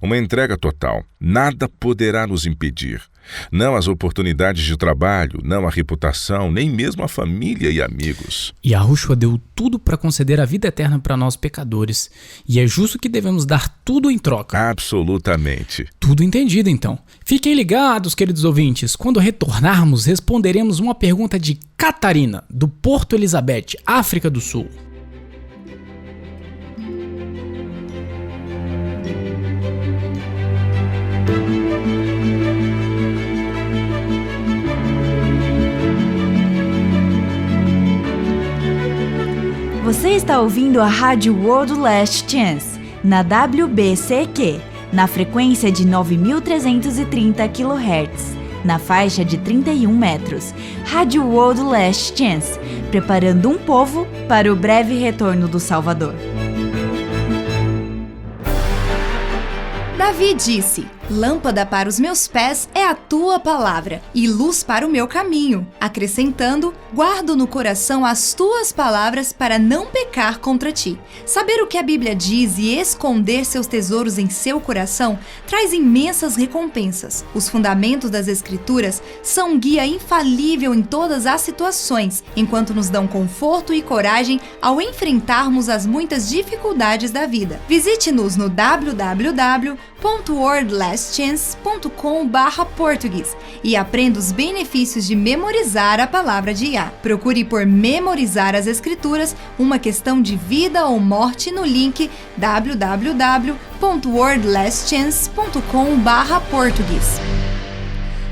Uma entrega total. Nada poderá nos impedir. Não as oportunidades de trabalho, não a reputação, nem mesmo a família e amigos. E Yahushua deu tudo para conceder a vida eterna para nós pecadores. E é justo que devemos dar tudo em troca. Absolutamente. Tudo entendido, então. Fiquem ligados, queridos ouvintes. Quando retornarmos, responderemos uma pergunta de Catarina, do Porto Elizabeth, África do Sul. Você está ouvindo a Rádio World Last Chance, na WBCQ, na frequência de 9.330 kHz, na faixa de 31 metros. Rádio World Last Chance, preparando um povo para o breve retorno do Salvador. Davi disse: lâmpada para os meus pés é a tua palavra e luz para o meu caminho. Acrescentando: guardo no coração as tuas palavras para não pecar contra ti. Saber o que a Bíblia diz e esconder seus tesouros em seu coração traz imensas recompensas. Os fundamentos das Escrituras são um guia infalível em todas as situações, enquanto nos dão conforto e coragem ao enfrentarmos as muitas dificuldades da vida. Visite-nos no www.wordlastchance.com/português e aprenda os benefícios de memorizar a palavra de Yah. Procure por Memorizar as Escrituras, uma questão de vida ou morte no link www.wordlastchance.com/português.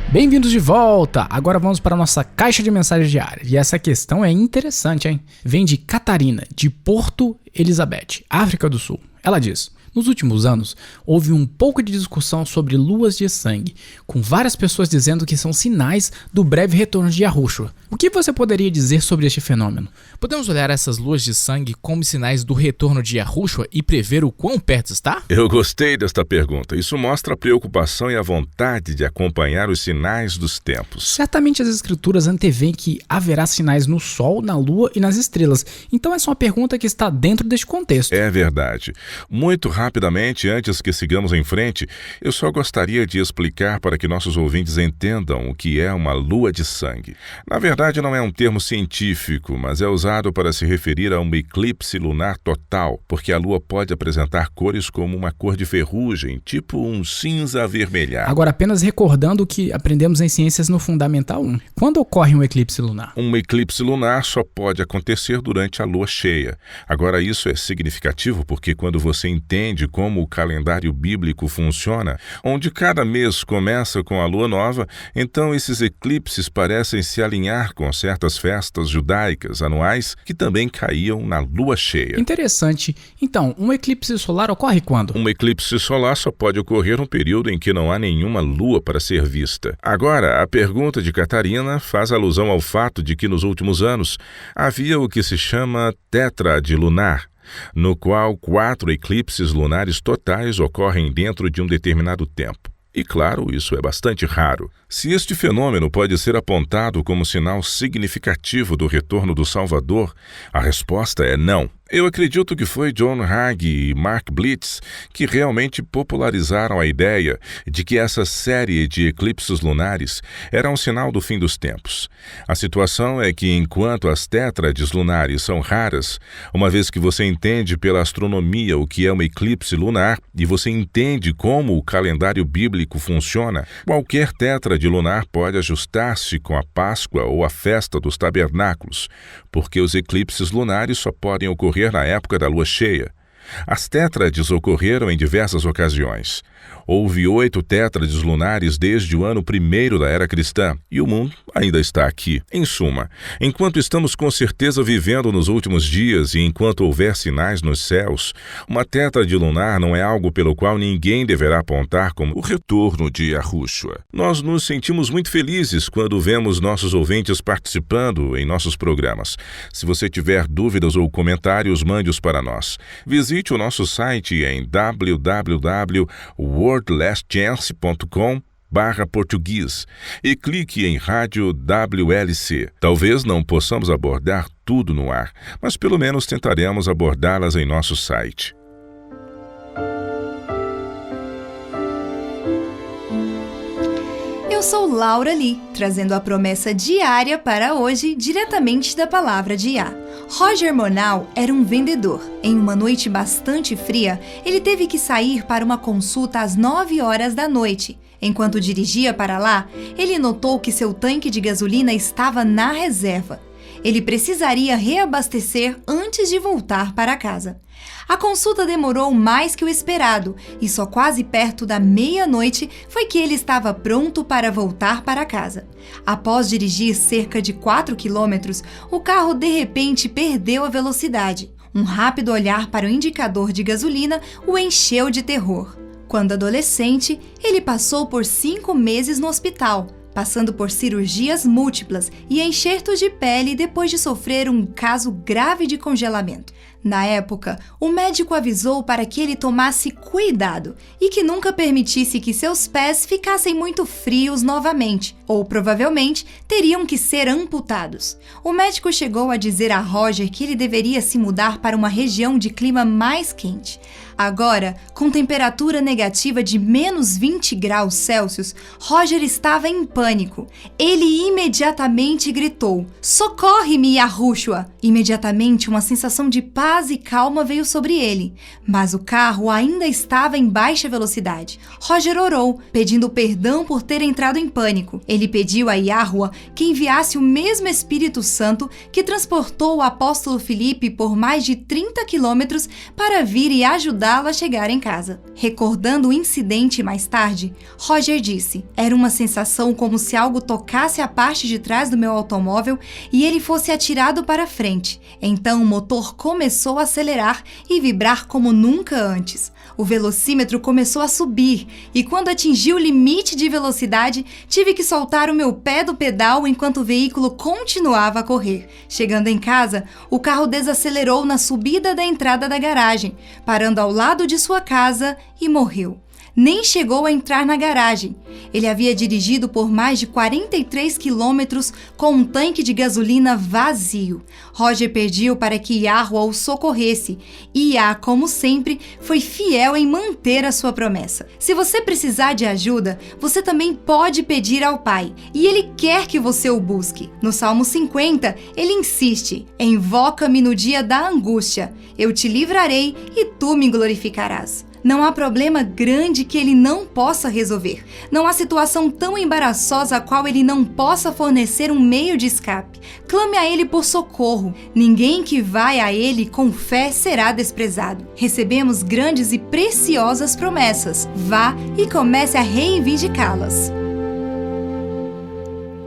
Bem-vindos de volta! Agora vamos para a nossa caixa de mensagens diária. E essa questão é interessante, hein? Vem de Catarina, de Porto Elizabeth, África do Sul. Ela diz: nos últimos anos, houve um pouco de discussão sobre luas de sangue, com várias pessoas dizendo que são sinais do breve retorno de Yahushua. O que você poderia dizer sobre este fenômeno? Podemos olhar essas luas de sangue como sinais do retorno de Yahushua e prever o quão perto está? Eu gostei desta pergunta. Isso mostra a preocupação e a vontade de acompanhar os sinais dos tempos. Certamente as escrituras antevêem que haverá sinais no sol, na lua e nas estrelas. Então essa é uma pergunta que está dentro deste contexto. É verdade. Muito rapidamente, antes que sigamos em frente, eu só gostaria de explicar para que nossos ouvintes entendam o que é uma lua de sangue. Na verdade, não é um termo científico, mas é usado para se referir a um eclipse lunar total, porque a lua pode apresentar cores como uma cor de ferrugem, tipo um cinza avermelhado. Agora, apenas recordando o que aprendemos em Ciências no Fundamental 1. Quando ocorre um eclipse lunar? Um eclipse lunar só pode acontecer durante a lua cheia. Agora, isso é significativo porque quando você entende como o calendário bíblico funciona, onde cada mês começa com a lua nova, então esses eclipses parecem se alinhar com certas festas judaicas anuais que também caíam na lua cheia. Interessante. Então, um eclipse solar ocorre quando? Um eclipse solar só pode ocorrer num período em que não há nenhuma lua para ser vista. Agora, a pergunta de Catarina faz alusão ao fato de que nos últimos anos havia o que se chama tétrade lunar, no qual 4 eclipses lunares totais ocorrem dentro de um determinado tempo. E claro, isso é bastante raro. Se este fenômeno pode ser apontado como sinal significativo do retorno do Salvador, a resposta é não. Eu acredito que foi John Hagee e Mark Blitz que realmente popularizaram a ideia de que essa série de eclipses lunares era um sinal do fim dos tempos. A situação é que, enquanto as tétrades lunares são raras, uma vez que você entende pela astronomia o que é um eclipse lunar e você entende como o calendário bíblico funciona, qualquer tétrade lunar pode ajustar-se com a Páscoa ou a festa dos tabernáculos, porque os eclipses lunares só podem ocorrer na época da lua cheia. As tétrades ocorreram em diversas ocasiões. Houve 8 tétrades lunares desde o ano 1º da era cristã, e o mundo ainda está aqui. Em suma, enquanto estamos com certeza vivendo nos últimos dias e enquanto houver sinais nos céus, uma tétrade lunar não é algo pelo qual ninguém deverá apontar como o retorno de Yahushua. Nós nos sentimos muito felizes quando vemos nossos ouvintes participando em nossos programas. Se você tiver dúvidas ou comentários, mande-os para nós. Visite Visite o nosso site em www.worldlastchance.com/português e clique em Rádio WLC. Talvez não possamos abordar tudo no ar, mas pelo menos tentaremos abordá-las em nosso site. Eu sou Laura Lee, trazendo a promessa diária para hoje, diretamente da Palavra de Yah. Roger Monal era um vendedor. Em uma noite bastante fria, ele teve que sair para uma consulta às 9 horas da noite. Enquanto dirigia para lá, ele notou que seu tanque de gasolina estava na reserva. Ele precisaria reabastecer antes de voltar para casa. A consulta demorou mais que o esperado e só quase perto da meia-noite foi que ele estava pronto para voltar para casa. Após dirigir cerca de 4 quilômetros, o carro de repente perdeu a velocidade. Um rápido olhar para o indicador de gasolina o encheu de terror. Quando adolescente, ele passou por 5 meses no hospital, passando por cirurgias múltiplas e enxertos de pele depois de sofrer um caso grave de congelamento. Na época, o médico avisou para que ele tomasse cuidado e que nunca permitisse que seus pés ficassem muito frios novamente, ou provavelmente teriam que ser amputados. O médico chegou a dizer a Roger que ele deveria se mudar para uma região de clima mais quente. Agora, com temperatura negativa de menos 20 graus Celsius, Roger estava em pânico. Ele imediatamente gritou: "Socorre-me, Yahushua!" Imediatamente, uma sensação de paz e calma veio sobre ele, mas o carro ainda estava em baixa velocidade. Roger orou, pedindo perdão por ter entrado em pânico. Ele pediu a Yahuwah que enviasse o mesmo Espírito Santo que transportou o apóstolo Filipe por mais de 30 quilômetros para vir e ajudá-lo a chegar em casa. Recordando o incidente mais tarde, Roger disse: "Era uma sensação como se algo tocasse a parte de trás do meu automóvel e ele fosse atirado para frente. Então o motor começou a acelerar e vibrar como nunca antes. O velocímetro começou a subir e quando atingiu o limite de velocidade, tive que soltar o meu pé do pedal enquanto o veículo continuava a correr. Chegando em casa, o carro desacelerou na subida da entrada da garagem, parando ao lado de sua casa e morreu. Nem chegou a entrar na garagem. Ele havia dirigido por mais de 43 quilômetros com um tanque de gasolina vazio. Roger pediu para que Yahuwah o socorresse e Yah, como sempre, foi fiel em manter a sua promessa. Se você precisar de ajuda, você também pode pedir ao Pai e Ele quer que você o busque. No Salmo 50, ele insiste: "Invoca-me no dia da angústia, eu te livrarei e tu me glorificarás." Não há problema grande que ele não possa resolver. Não há situação tão embaraçosa a qual ele não possa fornecer um meio de escape. Clame a ele por socorro. Ninguém que vai a ele com fé será desprezado. Recebemos grandes e preciosas promessas. Vá e comece a reivindicá-las.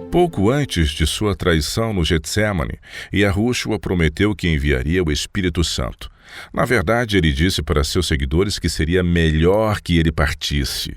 Pouco antes de sua traição no Getsemane, Yahushua prometeu que enviaria o Espírito Santo. Na verdade, ele disse para seus seguidores que seria melhor que ele partisse.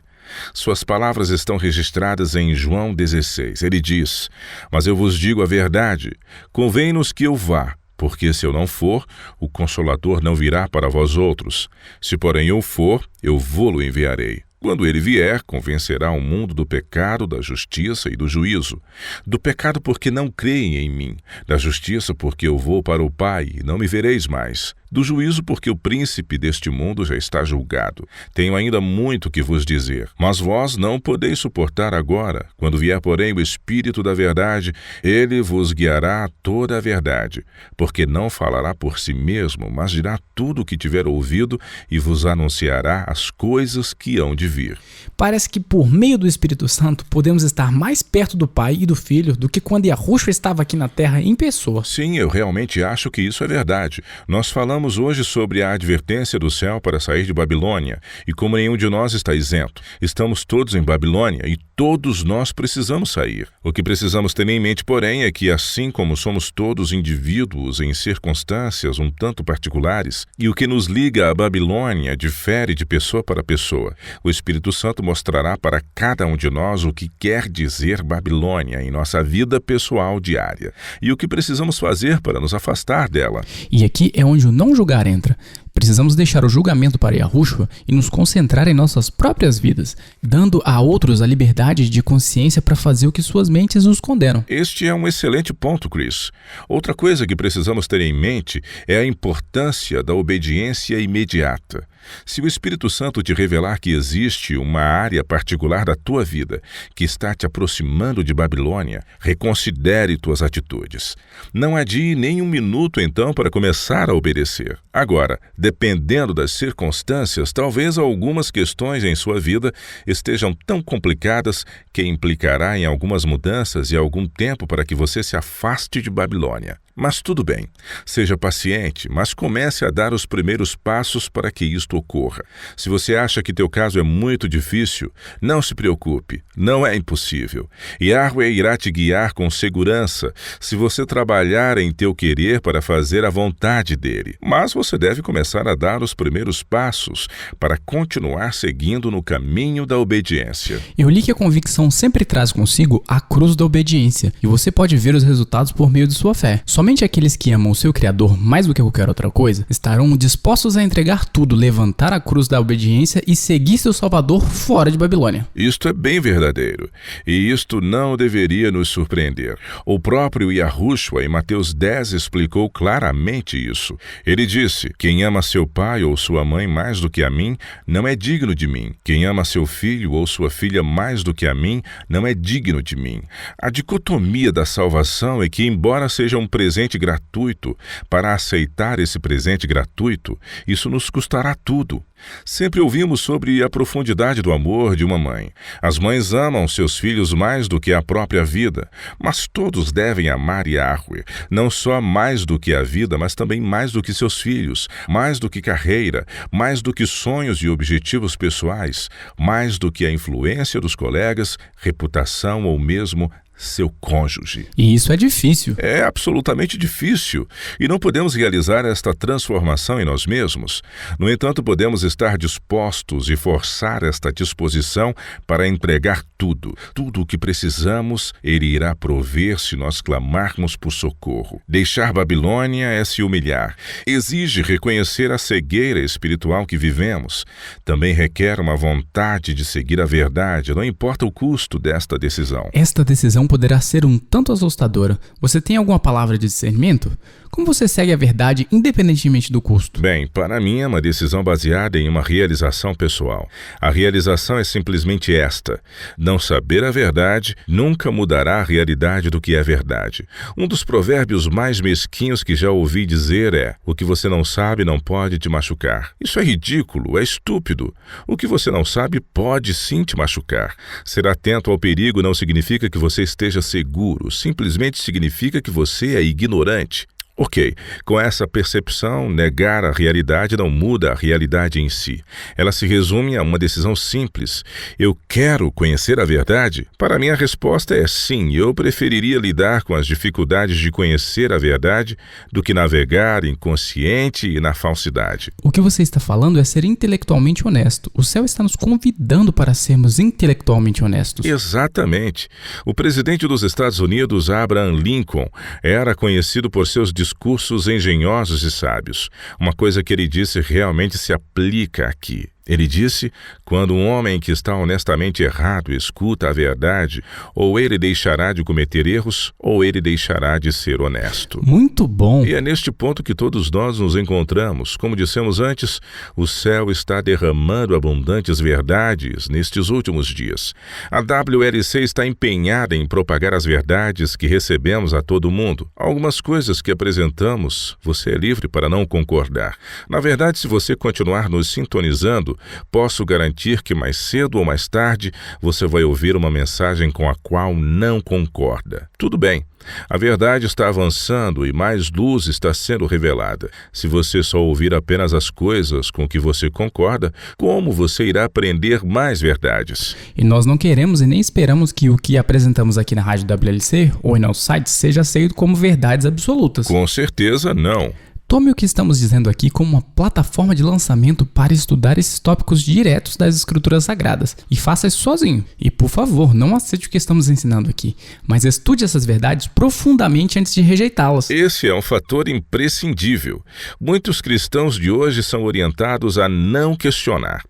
Suas palavras estão registradas em João 16. Ele diz: "Mas eu vos digo a verdade, convém-nos que eu vá, porque se eu não for, o Consolador não virá para vós outros. Se porém eu for, eu vô-lo enviarei. Quando ele vier, convencerá o mundo do pecado, da justiça e do juízo. Do pecado porque não creem em mim, da justiça porque eu vou para o Pai e não me vereis mais, do juízo porque o príncipe deste mundo já está julgado. Tenho ainda muito que vos dizer, mas vós não podeis suportar agora. Quando vier, porém, o Espírito da verdade, ele vos guiará a toda a verdade, porque não falará por si mesmo, mas dirá tudo o que tiver ouvido e vos anunciará as coisas que hão de vir." Parece que por meio do Espírito Santo podemos estar mais perto do Pai e do Filho do que quando Yahushua estava aqui na Terra em pessoa. Sim, eu realmente acho que isso é verdade. Nós falamos hoje sobre a advertência do céu para sair de Babilônia, e como nenhum de nós está isento, estamos todos em Babilônia e todos nós precisamos sair. O que precisamos ter em mente, porém, é que assim como somos todos indivíduos em circunstâncias um tanto particulares, e o que nos liga à Babilônia difere de pessoa para pessoa, o Espírito Santo mostrará para cada um de nós o que quer dizer Babilônia em nossa vida pessoal diária, e o que precisamos fazer para nos afastar dela. E aqui é onde o não julgar entra. precisamos deixar o julgamento para Yahushua e nos concentrar em nossas próprias vidas, dando a outros a liberdade de consciência para fazer o que suas mentes nos condenam. Este é um excelente ponto, Chris. Outra coisa que precisamos ter em mente é a importância da obediência imediata. Se o Espírito Santo te revelar que existe uma área particular da tua vida que está te aproximando de Babilônia, reconsidere tuas atitudes. Não adie nem um minuto, então, para começar a obedecer. Agora, dependendo das circunstâncias, talvez algumas questões em sua vida estejam tão complicadas que implicará em algumas mudanças e algum tempo para que você se afaste de Babilônia. Mas tudo bem, seja paciente, mas comece a dar os primeiros passos para que isto ocorra. Se você acha que teu caso é muito difícil, não se preocupe, não é impossível. Yahweh irá te guiar com segurança se você trabalhar em teu querer para fazer a vontade dele. Mas você deve começar a dar os primeiros passos para continuar seguindo no caminho da obediência. Eu li que a convicção sempre traz consigo a cruz da obediência, e você pode ver os resultados por meio de sua fé. Somente aqueles que amam o seu Criador mais do que qualquer outra coisa estarão dispostos a entregar tudo, levantar a cruz da obediência e seguir seu Salvador fora de Babilônia. Isto é bem verdadeiro, e isto não deveria nos surpreender. O próprio Yahushua, em Mateus 10, explicou claramente isso. Ele disse: quem ama seu pai ou sua mãe mais do que a mim, não é digno de mim. Quem ama seu filho ou sua filha mais do que a mim, não é digno de mim. A dicotomia da salvação é que, embora seja um presente gratuito, para aceitar esse presente gratuito, isso nos custará tudo. Sempre ouvimos sobre a profundidade do amor de uma mãe. As mães amam seus filhos mais do que a própria vida, mas todos devem amar Yahweh, não só mais do que a vida, mas também mais do que seus filhos, mais do que carreira, mais do que sonhos e objetivos pessoais, mais do que a influência dos colegas, reputação ou mesmo seu cônjuge. E isso é difícil. É absolutamente difícil. E não podemos realizar esta transformação em nós mesmos. No entanto, podemos estar dispostos e forçar esta disposição para entregar tudo. Tudo o que precisamos, Ele irá prover se nós clamarmos por socorro. Deixar Babilônia é se humilhar. Exige reconhecer a cegueira espiritual que vivemos. Também requer uma vontade de seguir a verdade, não importa o custo desta decisão. Esta decisão poderá ser um tanto assustadora. Você tem alguma palavra de discernimento? Como você segue a verdade independentemente do custo? Bem, para mim é uma decisão baseada em uma realização pessoal. A realização é simplesmente esta: não saber a verdade nunca mudará a realidade do que é verdade. Um dos provérbios mais mesquinhos que já ouvi dizer é: o que você não sabe não pode te machucar. Isso é ridículo, é estúpido. O que você não sabe pode sim te machucar. Ser atento ao perigo não significa que você esteja seguro, simplesmente significa que você é ignorante. Ok, com essa percepção, negar a realidade não muda a realidade em si. Ela se resume a uma decisão simples. Eu quero conhecer a verdade? Para mim a resposta é sim. Eu preferiria lidar com as dificuldades de conhecer a verdade do que navegar inconsciente e na falsidade. O que você está falando é ser intelectualmente honesto. O céu está nos convidando para sermos intelectualmente honestos. Exatamente. O presidente dos Estados Unidos, Abraham Lincoln, era conhecido por seus discursos engenhosos e sábios. Uma coisa que ele disse realmente se aplica aqui. Ele disse: quando um homem que está honestamente errado escuta a verdade, ou ele deixará de cometer erros, ou ele deixará de ser honesto. Muito bom! E é neste ponto que todos nós nos encontramos. Como dissemos antes, o céu está derramando abundantes verdades nestes últimos dias. A WLC está empenhada em propagar as verdades que recebemos a todo mundo. Algumas coisas que apresentamos, você é livre para não concordar. Na verdade, se você continuar nos sintonizando, posso garantir que mais cedo ou mais tarde você vai ouvir uma mensagem com a qual não concorda. Tudo bem, a verdade está avançando e mais luz está sendo revelada. Se você só ouvir apenas as coisas com que você concorda, como você irá aprender mais verdades? E nós não queremos e nem esperamos que o que apresentamos aqui na Rádio WLC ou em nosso site seja aceito como verdades absolutas. Com certeza não. Tome o que estamos dizendo aqui como uma plataforma de lançamento para estudar esses tópicos diretos das Escrituras Sagradas e faça isso sozinho. E por favor, não aceite o que estamos ensinando aqui, mas estude essas verdades profundamente antes de rejeitá-las. Esse é um fator imprescindível. Muitos cristãos de hoje são orientados a não questionar.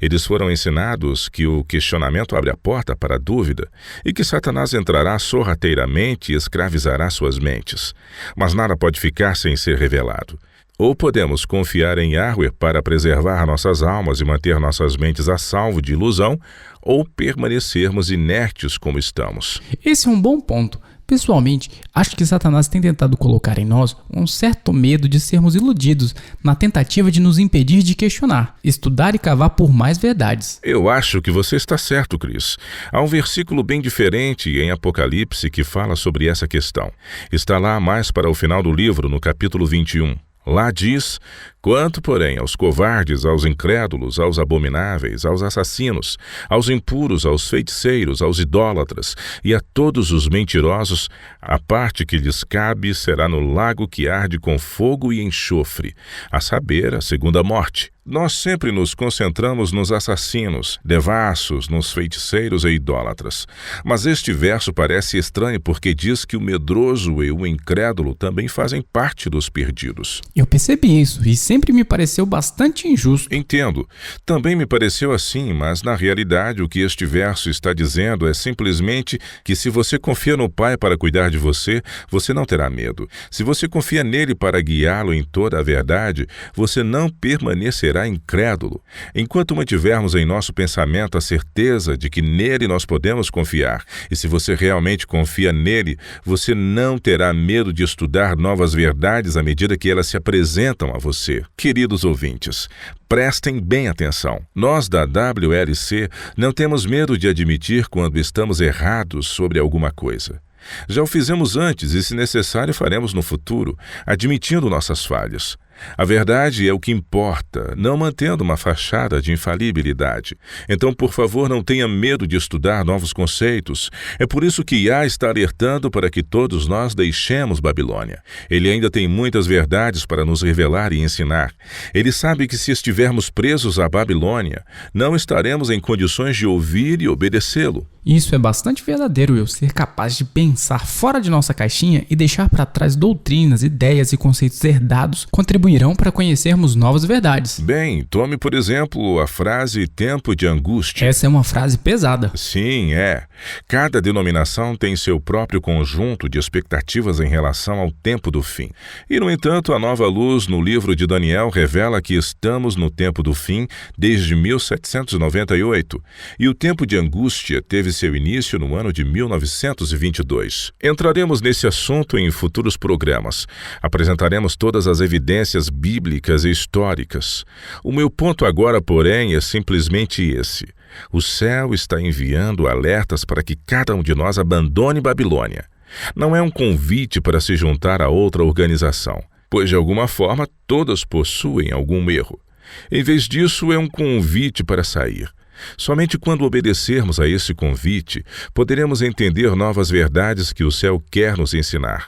Eles foram ensinados que o questionamento abre a porta para a dúvida e que Satanás entrará sorrateiramente e escravizará suas mentes. Mas nada pode ficar sem ser revelado. Ou podemos confiar em Yahweh para preservar nossas almas e manter nossas mentes a salvo de ilusão, ou permanecermos inertes como estamos. Esse é um bom ponto. Pessoalmente, acho que Satanás tem tentado colocar em nós um certo medo de sermos iludidos na tentativa de nos impedir de questionar, estudar e cavar por mais verdades. Eu acho que você está certo, Chris. Há um versículo bem diferente em Apocalipse que fala sobre essa questão. Está lá mais para o final do livro, no capítulo 21. Lá diz: quanto, porém, aos covardes, aos incrédulos, aos abomináveis, aos assassinos, aos impuros, aos feiticeiros, aos idólatras e a todos os mentirosos, a parte que lhes cabe será no lago que arde com fogo e enxofre, a saber, a segunda morte. Nós sempre nos concentramos nos assassinos, devassos, nos feiticeiros e idólatras. Mas este verso parece estranho porque diz que o medroso e o incrédulo também fazem parte dos perdidos. Eu percebi isso e sempre me pareceu bastante injusto. Entendo. Também me pareceu assim, mas na realidade o que este verso está dizendo é simplesmente que se você confia no Pai para cuidar de você, você não terá medo. Se você confia nele para guiá-lo em toda a verdade, você não permanecerá incrédulo. Enquanto mantivermos em nosso pensamento a certeza de que nele nós podemos confiar, e se você realmente confia nele, você não terá medo de estudar novas verdades à medida que elas se apresentam a você. Queridos ouvintes, prestem bem atenção. Nós da WLC não temos medo de admitir quando estamos errados sobre alguma coisa. Já o fizemos antes e, se necessário, faremos no futuro, admitindo nossas falhas. A verdade é o que importa, não mantendo uma fachada de infalibilidade. Então, por favor, não tenha medo de estudar novos conceitos. É por isso que Yah está alertando para que todos nós deixemos Babilônia. Ele ainda tem muitas verdades para nos revelar e ensinar. Ele sabe que se estivermos presos à Babilônia, não estaremos em condições de ouvir e obedecê-lo. Isso é bastante verdadeiro, eu ser capaz de pensar fora de nossa caixinha e deixar para trás doutrinas, ideias e conceitos herdados contribuirão para conhecermos novas verdades. Bem, tome por exemplo a frase tempo de angústia. Essa é uma frase pesada. Sim, é. Cada denominação tem seu próprio conjunto de expectativas em relação ao tempo do fim. E, no entanto, a Nova Luz no livro de Daniel revela que estamos no tempo do fim desde 1798. E o tempo de angústia teve seu início no ano de 1922. Entraremos nesse assunto em futuros programas. Apresentaremos todas as evidências bíblicas e históricas. O meu ponto agora, porém, é simplesmente esse. O céu está enviando alertas para que cada um de nós abandone Babilônia. Não é um convite para se juntar a outra organização, pois de alguma forma todas possuem algum erro. Em vez disso, é um convite para sair. Somente quando obedecermos a esse convite, poderemos entender novas verdades que o céu quer nos ensinar.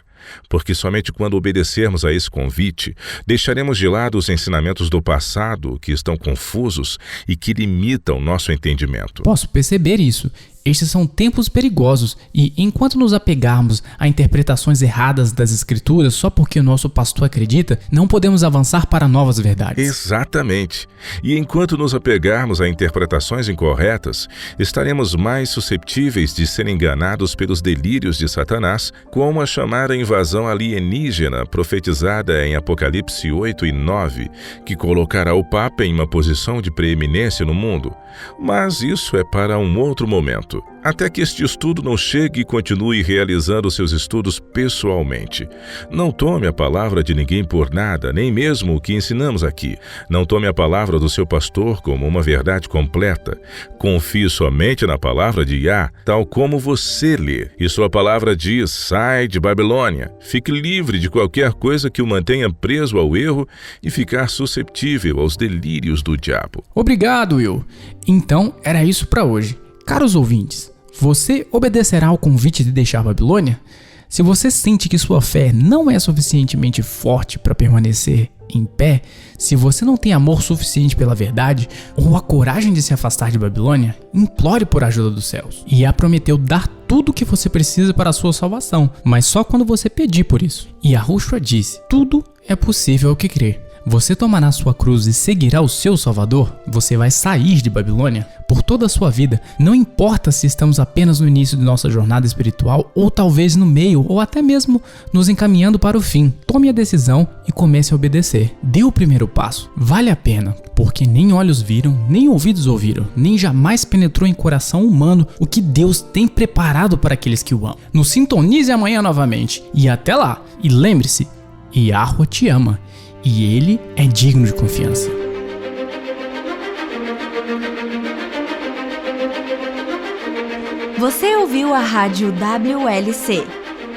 Porque somente quando obedecermos a esse convite, deixaremos de lado os ensinamentos do passado que estão confusos e que limitam nosso entendimento. Posso perceber isso. Estes são tempos perigosos e, enquanto nos apegarmos a interpretações erradas das Escrituras só porque o nosso pastor acredita, não podemos avançar para novas verdades. Exatamente. E enquanto nos apegarmos a interpretações incorretas, estaremos mais susceptíveis de ser enganados pelos delírios de Satanás, como a chamada invasão alienígena profetizada em Apocalipse 8 e 9, que colocará o Papa em uma posição de preeminência no mundo. Mas isso é para um outro momento. Até que este estudo não chegue e continue realizando seus estudos pessoalmente. Não tome a palavra de ninguém por nada, nem mesmo o que ensinamos aqui. Não tome a palavra do seu pastor como uma verdade completa. Confie somente na palavra de Yah, tal como você lê. E sua palavra diz: sai de Babilônia. Fique livre de qualquer coisa que o mantenha preso ao erro e ficar susceptível aos delírios do diabo. Obrigado, Will. Então, era isso para hoje. Caros ouvintes, você obedecerá ao convite de deixar Babilônia? Se você sente que sua fé não é suficientemente forte para permanecer em pé, se você não tem amor suficiente pela verdade ou a coragem de se afastar de Babilônia, implore por ajuda dos céus. Yah prometeu dar tudo o que você precisa para a sua salvação, mas só quando você pedir por isso. E Yahushua disse: tudo é possível ao que crer. Você tomará sua cruz e seguirá o seu Salvador? Você vai sair de Babilônia? Por toda a sua vida, não importa se estamos apenas no início de nossa jornada espiritual, ou talvez no meio, ou até mesmo nos encaminhando para o fim. Tome a decisão e comece a obedecer. Dê o primeiro passo. Vale a pena, porque nem olhos viram, nem ouvidos ouviram, nem jamais penetrou em coração humano o que Deus tem preparado para aqueles que o amam. Nos sintonize amanhã novamente. E até lá. E lembre-se, Yahuwah te ama. E ele é digno de confiança. Você ouviu a rádio WLC.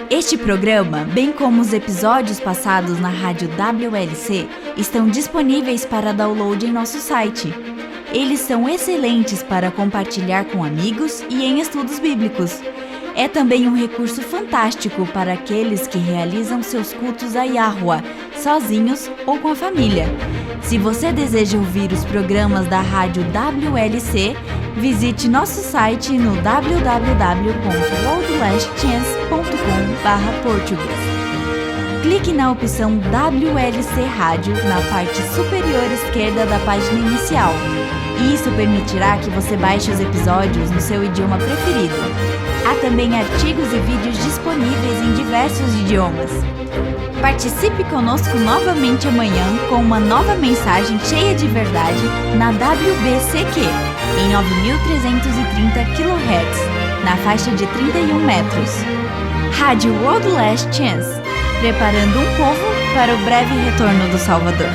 Este programa, bem como os episódios passados na rádio WLC, estão disponíveis para download em nosso site. Eles são excelentes para compartilhar com amigos e em estudos bíblicos. É também um recurso fantástico para aqueles que realizam seus cultos a Yahuwah, sozinhos ou com a família. Se você deseja ouvir os programas da rádio WLC, visite nosso site no www.worldlastchance.com/português. Clique na opção WLC Rádio na parte superior esquerda da página inicial. Isso permitirá que você baixe os episódios no seu idioma preferido. Há também artigos e vídeos disponíveis em diversos idiomas. Participe conosco novamente amanhã com uma nova mensagem cheia de verdade na WBCQ, em 9.330 kHz, na faixa de 31 metros. Rádio World Last Chance, preparando um povo para o breve retorno do Salvador.